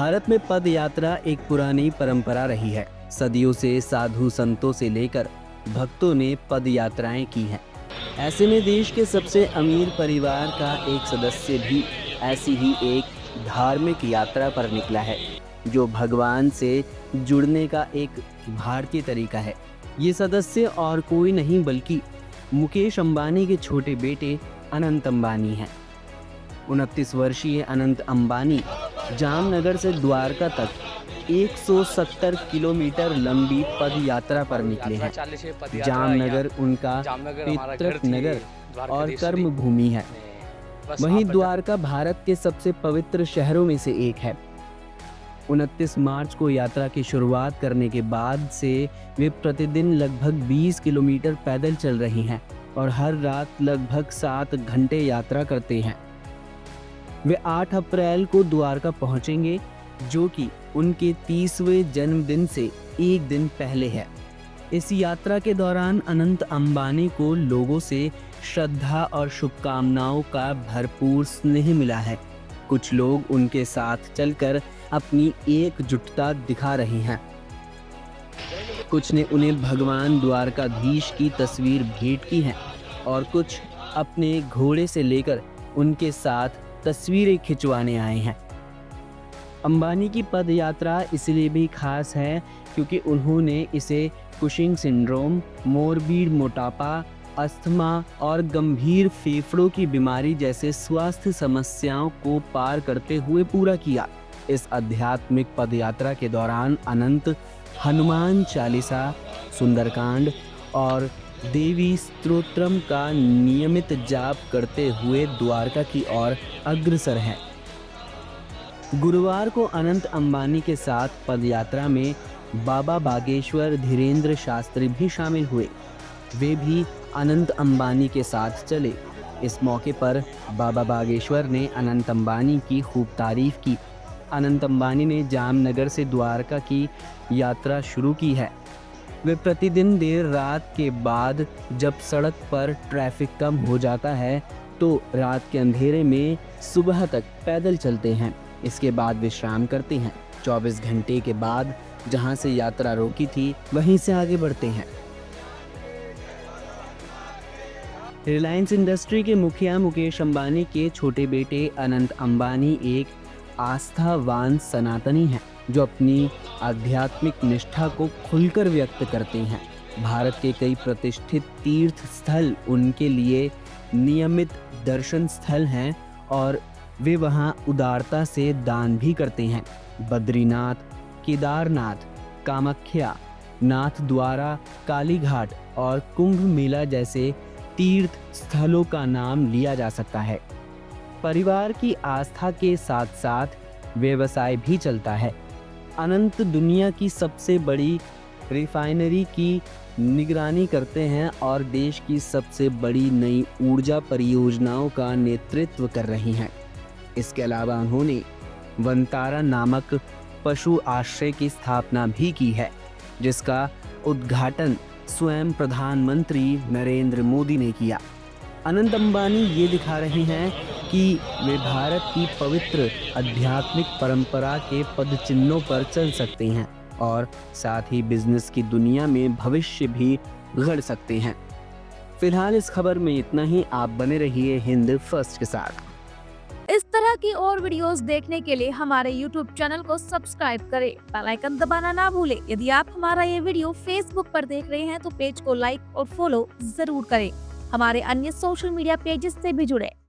भारत में पद यात्रा एक पुरानी परंपरा रही है। सदियों से साधु संतों से लेकर भक्तों ने पद यात्राएं की हैं। ऐसे में देश के सबसे अमीर परिवार का एक सदस्य भी ऐसी ही एक धार्मिक यात्रा पर निकला है, जो भगवान से जुड़ने का एक भारतीय तरीका है। ये सदस्य और कोई नहीं बल्कि मुकेश अंबानी के छोटे बेटे अनंत अंबानी हैं। 29 वर्षीय अनंत अंबानी जामनगर से द्वारका तक 170 किलोमीटर लंबी पद यात्रा पर निकले हैं। जामनगर उनका पितृक नगर और कर्म भूमि है। वहीं द्वारका भारत के सबसे पवित्र शहरों में से एक है। 29 मार्च को यात्रा की शुरुआत करने के बाद से वे प्रतिदिन लगभग 20 किलोमीटर पैदल चल रही हैं और हर रात लगभग 7 घंटे यात्रा करते हैं। वे 8 अप्रैल को द्वारका पहुंचेंगे, जो कि उनके 30वें जन्मदिन से एक दिन पहले है। इस यात्रा के दौरान अनंत अंबानी को लोगों से श्रद्धा और शुभकामनाओं का भरपूर स्नेह मिला है। कुछ लोग उनके साथ चलकर अपनी एकजुटता दिखा रहे हैं। कुछ ने उन्हें भगवान द्वारकाधीश की तस्वीर भेंट की है और कुछ अपने घोड़े से लेकर उनके साथ तस्वीरें खिंचवाने आए हैं। अंबानी की पद यात्रा इसलिए भी खास है क्योंकि उन्होंने इसे कुशिंग सिंड्रोम, मोरबीड मोटापा, अस्थमा और गंभीर फेफड़ों की बीमारी जैसे स्वास्थ्य समस्याओं को पार करते हुए पूरा किया। इस आध्यात्मिक पदयात्रा के दौरान अनंत हनुमान चालीसा, सुंदरकांड और देवी स्तोत्रम का नियमित जाप करते हुए द्वारका की ओर अग्रसर हैं। गुरुवार को अनंत अंबानी के साथ पदयात्रा में बाबा बागेश्वर धीरेन्द्र शास्त्री भी शामिल हुए। वे भी अनंत अंबानी के साथ चले। इस मौके पर बाबा बागेश्वर ने अनंत अंबानी की खूब तारीफ की। अनंत अंबानी ने जामनगर से द्वारका की यात्रा शुरू की है। वे प्रतिदिन देर रात के बाद जब सड़क पर ट्रैफिक कम हो जाता है तो रात के अंधेरे में सुबह तक पैदल चलते हैं। इसके बाद विश्राम करते हैं। 24 घंटे के बाद जहां से यात्रा रोकी थी वहीं से आगे बढ़ते हैं। रिलायंस इंडस्ट्री के मुखिया मुकेश अंबानी के छोटे बेटे अनंत अंबानी एक आस्थावान सनातनी हैं, जो अपनी आध्यात्मिक निष्ठा को खुलकर व्यक्त करते हैं। भारत के कई प्रतिष्ठित तीर्थ स्थल उनके लिए नियमित दर्शन स्थल हैं और वे वहां उदारता से दान भी करते हैं। बद्रीनाथ, केदारनाथ, कामाख्या, नाथ द्वारा, कालीघाट और कुंभ मेला जैसे तीर्थ स्थलों का नाम लिया जा सकता है। परिवार की आस्था के साथ साथ व्यवसाय भी चलता है। अनंत दुनिया की सबसे बड़ी रिफाइनरी की निगरानी करते हैं और देश की सबसे बड़ी नई ऊर्जा परियोजनाओं का नेतृत्व कर रही हैं। इसके अलावा उन्होंने वंतारा नामक पशु आश्रय की स्थापना भी की है, जिसका उद्घाटन स्वयं प्रधानमंत्री नरेंद्र मोदी ने किया। अनंत अंबानी ये दिखा रहे हैं कि वे भारत की पवित्र आध्यात्मिक परंपरा के पद चिन्हों पर चल सकते हैं और साथ ही बिजनेस की दुनिया में भविष्य भी गढ़ सकते हैं। फिलहाल इस खबर में इतना ही। आप बने रहिए हिंद फर्स्ट के साथ। इस तरह की और वीडियोस देखने के लिए हमारे YouTube चैनल को सब्सक्राइब करें, बेल आइकन दबाना ना भूलें। यदि आप हमारा ये वीडियो Facebook पर देख रहे हैं तो पेज को लाइक और फॉलो जरूर करें। हमारे अन्य सोशल मीडिया पेजेस से भी जुड़े।